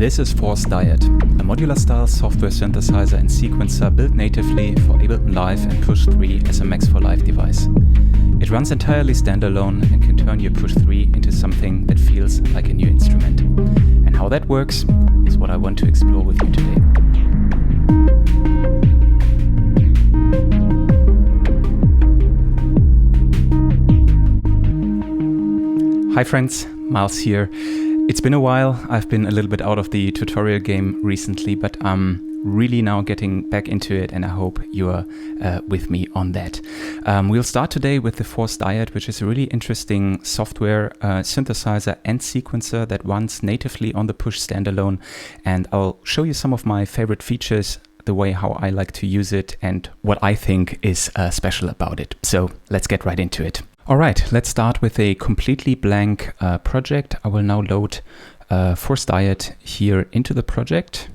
This is Fors Dyad, a modular-style software synthesizer and sequencer built natively for Ableton Live and Push 3 as a Max for Live device. It runs entirely standalone and can turn your Push 3 into something that feels like a new instrument. And how that works is what I want to explore with you today. Hi friends, Miles here. It's been a while. I've been a little bit out of the tutorial game recently, but I'm really now getting back into it, and I hope you are with me on that. We'll start today with the Fors Dyad, which is a really interesting software synthesizer and sequencer that runs natively on the Push standalone, and I'll show you some of my favorite features, the way how I like to use it, and what I think is special about it. So let's get right into it. All right, let's start with a completely blank project. I will now load Fors Dyad here into the project.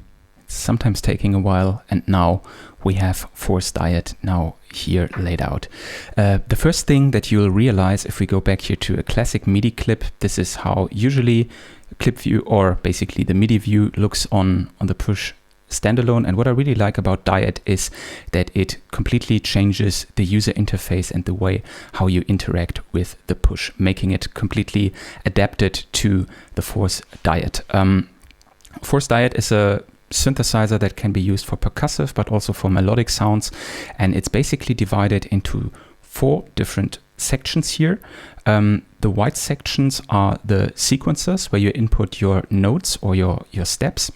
It's sometimes taking a while, and now we have Fors Dyad now here laid out. The first thing that you'll realize if we go back here to a classic MIDI clip, this is how usually a clip view, or basically the MIDI view, looks on the Push standalone. And what I really like about Dyad is that it completely changes the user interface and the way how you interact with the Push, making it completely adapted to the Fors Dyad. Fors Dyad is a synthesizer that can be used for percussive but also for melodic sounds, and it's basically divided into 4 different sections here. The white sections are the sequencers where you input your notes or your steps.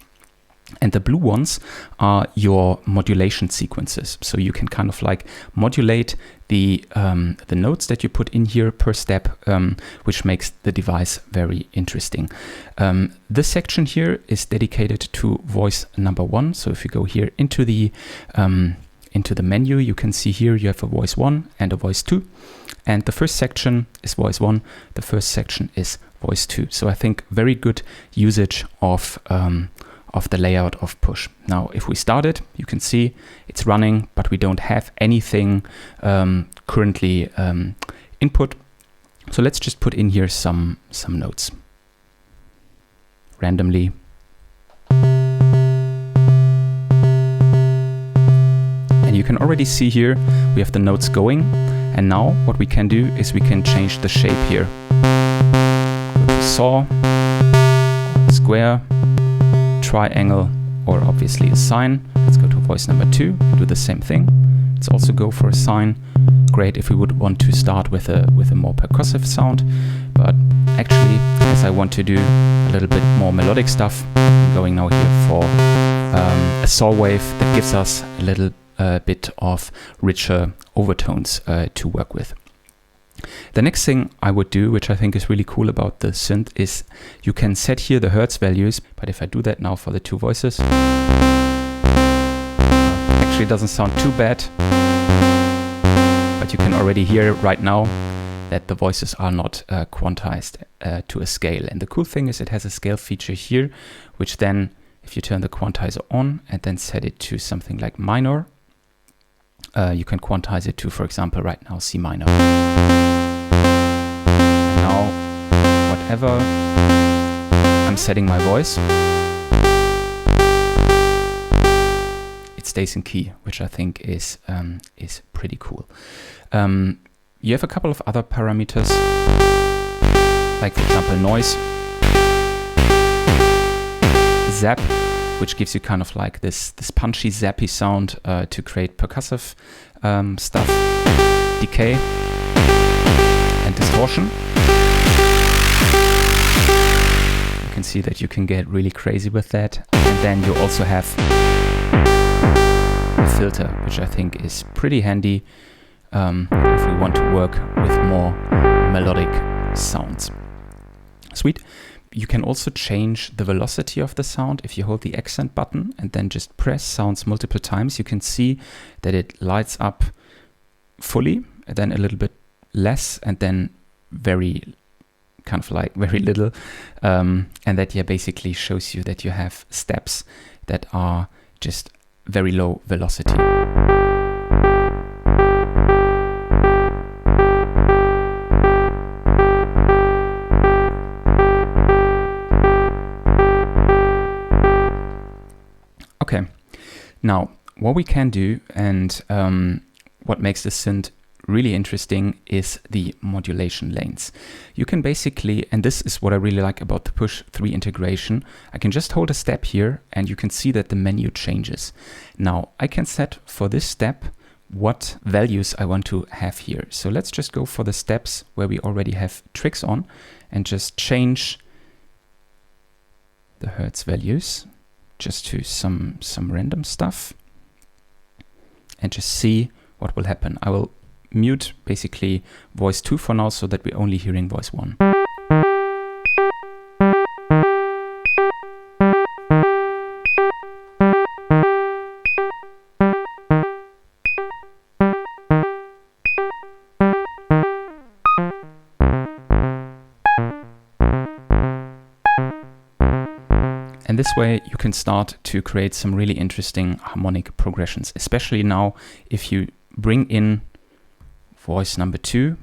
And the blue ones are your modulation sequences. So you can kind of like modulate the notes that you put in here per step, which makes the device very interesting. This section here is dedicated to voice number 1. So if you go here into the menu, you can see here you have a voice 1 and a voice 2. And the first section is voice 1. The first section is voice 2. So I think very good usage of the layout of Push. Now, if we start it, you can see it's running, but we don't have anything currently input. So let's just put in here some notes randomly. And you can already see here we have the notes going. And now what we can do is we can change the shape here. Go to saw, square, triangle, or obviously a sine. Let's go to voice number 2 and do the same thing. Let's also go for a sine. Great if we would want to start with a more percussive sound, but actually, as I want to do a little bit more melodic stuff, I'm going now here for a saw wave that gives us a little bit of richer overtones to work with. The next thing I would do, which I think is really cool about the synth, is you can set here the hertz values. But if I do that now for the 2 voices, actually it doesn't sound too bad. But you can already hear right now that the voices are not quantized to a scale. And the cool thing is it has a scale feature here, which then, if you turn the quantizer on and then set it to something like minor, you can quantize it to, for example, right now, C minor. Now, whatever I'm setting my voice, it stays in key, which I think is pretty cool. You have a couple of other parameters, like for example noise, zap, which gives you kind of like this punchy, zappy sound to create percussive stuff, decay, and distortion. You can see that you can get really crazy with that. And then you also have a filter, which I think is pretty handy if we want to work with more melodic sounds. Sweet. You can also change the velocity of the sound. If you hold the accent button and then just press sounds multiple times, you can see that it lights up fully, and then a little bit less, and then very kind of like very little. And that basically shows you that you have steps that are just very low velocity. Okay, now what we can do, and what makes the synth really interesting, is the modulation lanes. You can basically, and this is what I really like about the Push 3 integration, I can just hold a step here and you can see that the menu changes. Now I can set for this step what values I want to have here. So let's just go for the steps where we already have tricks on and just change the hertz values just to some random stuff and just see what will happen. I will mute basically voice 2 for now so that we're only hearing voice 1. And this way you can start to create some really interesting harmonic progressions, especially now if you bring in voice number 2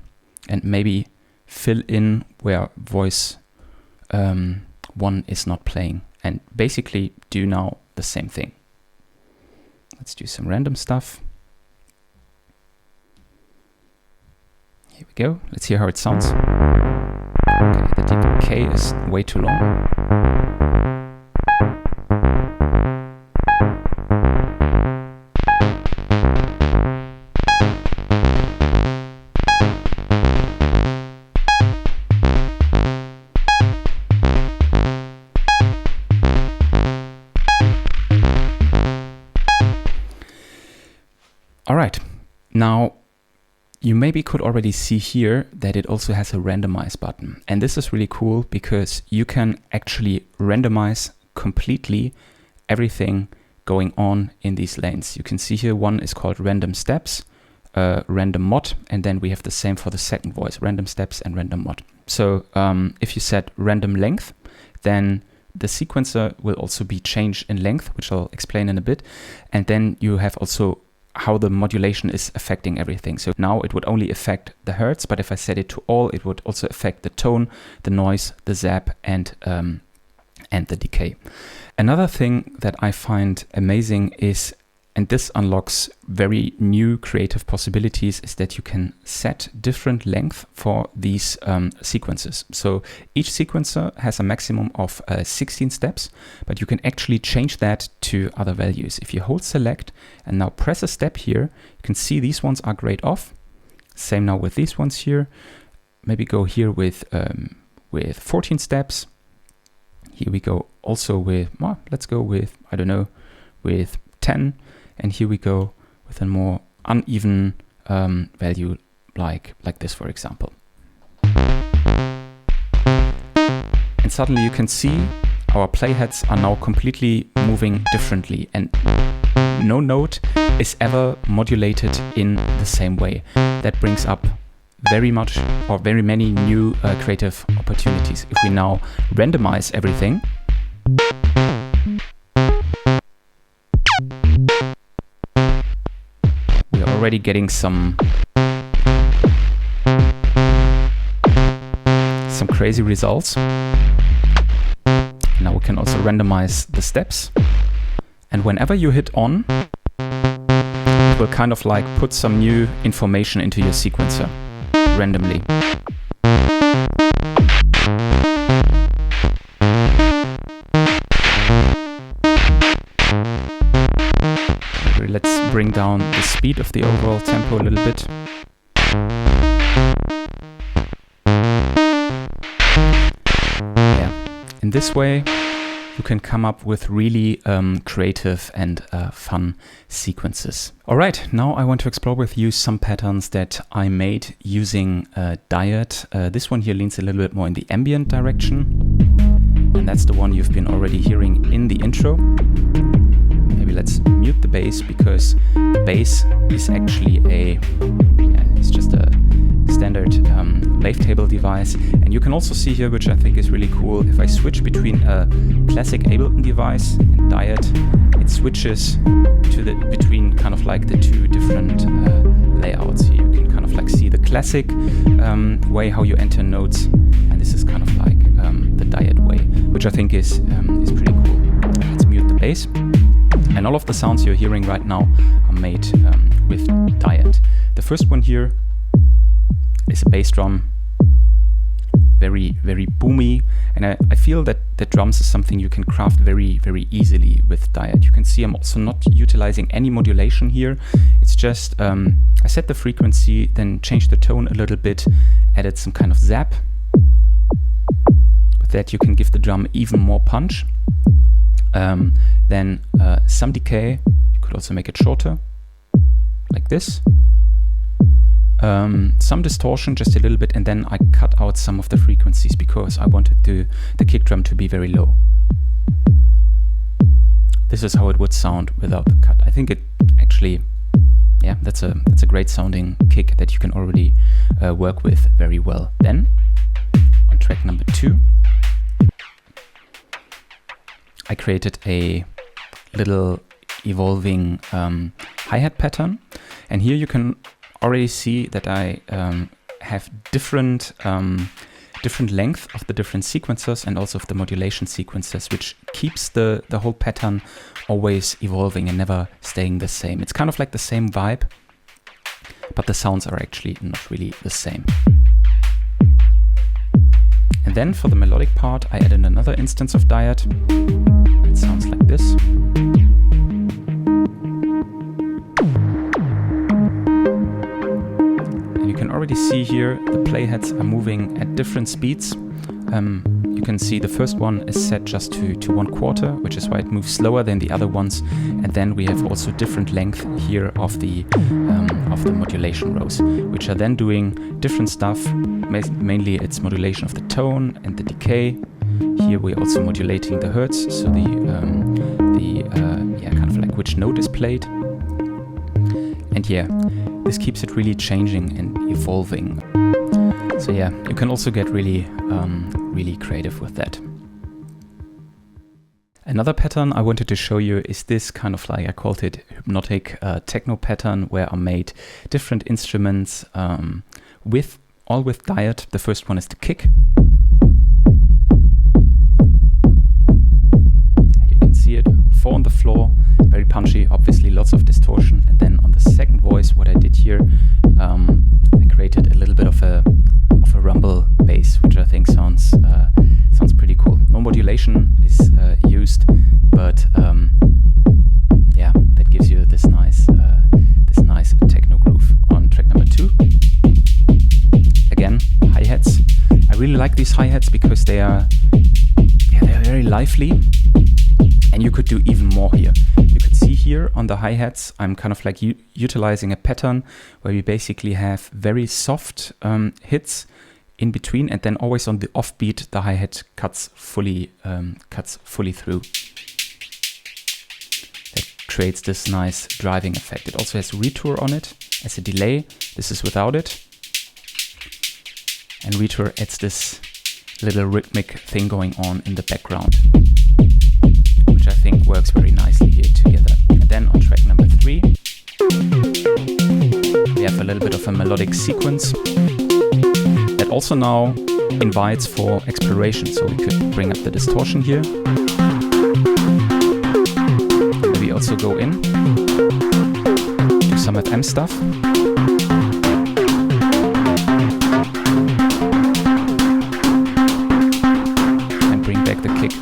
and maybe fill in where voice 1 is not playing, and basically do now the same thing. Let's do some random stuff. Here we go. Let's hear how it sounds. Okay, the decay is way too long. All right, now you maybe could already see here that it also has a randomize button. And this is really cool because you can actually randomize completely everything going on in these lanes. You can see here one is called random steps, random mod, and then we have the same for the second voice, random steps and random mod. So if you set random length, then the sequencer will also be changed in length, which I'll explain in a bit. And then you have also how the modulation is affecting everything. So now it would only affect the hertz, but if I set it to all, it would also affect the tone, the noise, the zap, and the decay. Another thing that I find amazing is, and this unlocks very new creative possibilities, is that you can set different length for these sequences. So each sequencer has a maximum of 16 steps, but you can actually change that to other values. If you hold select and now press a step here, you can see these ones are grayed off. Same now with these ones here. Maybe go here with 14 steps. Here we go also with, well, let's go with, I don't know, with 10. And here we go with a more uneven value like this, for example. And suddenly you can see our playheads are now completely moving differently, and no note is ever modulated in the same way. That brings up very much or very many new creative opportunities. If we now randomize everything, we are already getting some crazy results. Now we can also randomize the steps, and whenever you hit on, it will kind of like put some new information into your sequencer randomly. Maybe let's bring down the speed of the overall tempo a little bit. Yeah, in this way you can come up with really creative and fun sequences. All right, now I want to explore with you some patterns that I made using Dyad. This one here leans a little bit more in the ambient direction, and that's the one you've been already hearing in the intro. Maybe let's mute the bass, because the bass is actually it's just a standard wavetable device. And you can also see here, which I think is really cool, if I switch between a classic Ableton device and Dyad, it switches to between kind of like the two different layouts. Here you can kind of like see the classic way how you enter notes, and this is kind of like the Dyad way, which I think is pretty cool. Let's mute the bass. And all of the sounds you're hearing right now are made with Dyad. The first one here is a bass drum, very, very boomy. And I feel that the drums is something you can craft very, very easily with Dyad. You can see I'm also not utilizing any modulation here. It's just, I set the frequency, then changed the tone a little bit, added some kind of zap. With that you can give the drum even more punch. Then some decay, you could also make it shorter, like this. Some distortion, just a little bit, and then I cut out some of the frequencies because I wanted the kick drum to be very low. This is how it would sound without the cut. I think it actually, yeah, that's a great sounding kick that you can already work with very well. Then on track number 2, I created a little evolving hi-hat pattern, and here you can already see that I have different length of the different sequencers and also of the modulation sequences, which keeps the whole pattern always evolving and never staying the same. It's kind of like the same vibe, but the sounds are actually not really the same. And then for the melodic part, I added another instance of Dyad. It sounds like this. And you can already see here the playheads are moving at different speeds. You can see the first one is set just to 1/4, which is why it moves slower than the other ones. And then we have also different length here of the modulation rows, which are then doing different stuff. Mainly it's modulation of the tone and the decay. Here we're also modulating the hertz, so the kind of like which note is played. And yeah, this keeps it really changing and evolving. So yeah, you can also get really creative with that. Another pattern I wanted to show you is this kind of like, I called it Hypnotic Techno pattern, where I made different instruments all with Dyad. The first one is the kick. You can see it, 4 on the floor, very punchy, obviously lots of distortion. And then on the second voice, what I did here, I created a little bit of a rumble bass, which I think sounds pretty cool. No modulation is used, but yeah, that gives you this nice techno groove. On track number 2, again, hi-hats. I really like these hi-hats because they're very lively, and you could do even more here. You could see here on the hi-hats, I'm kind of like utilizing a pattern where we basically have very soft hits in between, and then always on the offbeat, the hi-hat cuts fully through. That creates this nice driving effect. It also has retour on it as a delay. This is without it. And retour adds this little rhythmic thing going on in the background, which I think works very nicely here together. And then on track number 3, we have a little bit of a melodic sequence that also now invites for exploration. So we could bring up the distortion here. Maybe also go in, do some FM stuff. And bring back the kick.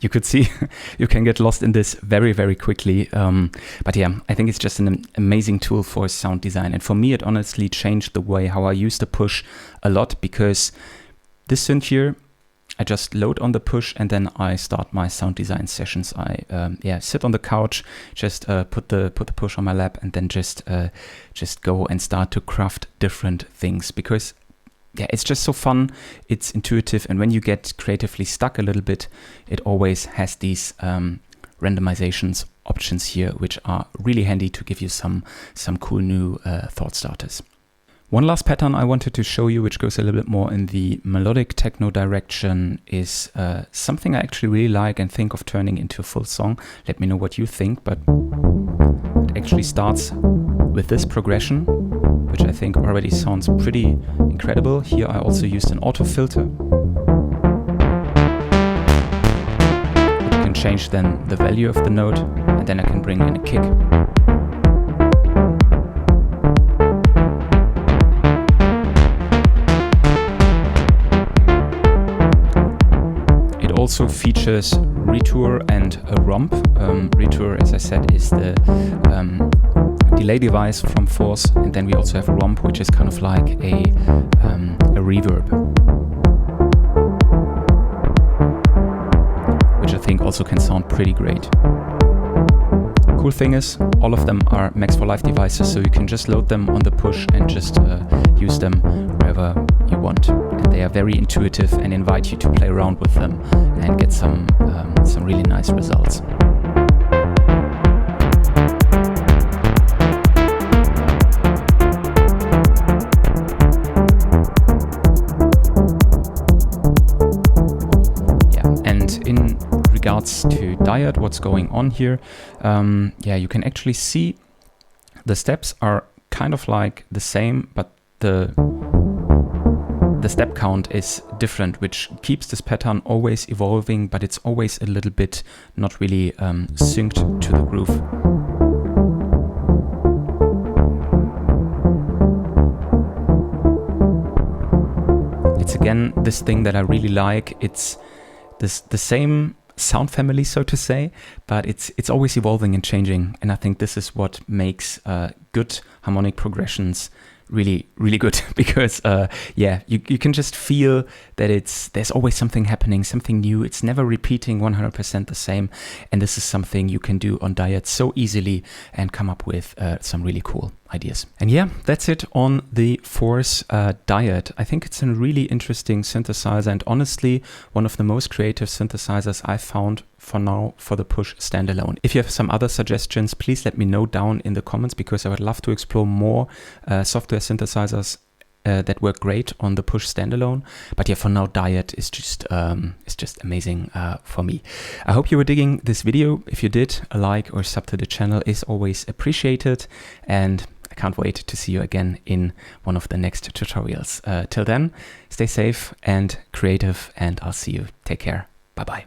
You could see you can get lost in this very, very quickly. But yeah, I think it's just an amazing tool for sound design. And for me, it honestly changed the way how I use the push a lot, because this synth here, I just load on the push and then I start my sound design sessions. I sit on the couch, just put the push on my lap, and then just go and start to craft different things, because it's just so fun. It's intuitive, and when you get creatively stuck a little bit, it always has these randomizations options here, which are really handy to give you some cool new thought starters. One last pattern I wanted to show you, which goes a little bit more in the melodic techno direction, is something I actually really like and think of turning into a full song. Let me know what you think, but it actually starts with this progression, which I think already sounds pretty incredible. Here I also used an auto filter. You can change then the value of the note, and then I can bring in a kick. Also features retour and a romp. Retour, as I said, is the delay device from Fors, and then we also have a romp, which is kind of like a reverb, which I think also can sound pretty great. Cool thing is, all of them are Max for Live devices, so you can just load them on the push and just use them wherever you want. And they are very intuitive and invite you to play around with them and get some really nice results. And in regards to Dyad, what's going on here, you can actually see the steps are kind of like the same, but the step count is different, which keeps this pattern always evolving, but it's always a little bit not really synced to the groove. It's again this thing that I really like. It's the same sound family, so to say, but it's always evolving and changing, and I think this is what makes good harmonic progressions really, really good, because you can just feel that there's always something happening, something new. It's never repeating 100% the same, and this is something you can do on Dyad so easily and come up with some really cool ideas. And that's it on the Fors Dyad. I think it's a really interesting synthesizer, and honestly one of the most creative synthesizers I've found for now for the Push standalone. If you have some other suggestions, please let me know down in the comments, because I would love to explore more software synthesizers that work great on the Push standalone. But for now, Dyad is just amazing for me. I hope you were digging this video. If you did, a like or sub to the channel is always appreciated, and I can't wait to see you again in one of the next tutorials. Till then, stay safe and creative, and I'll see you. Take care. Bye-bye.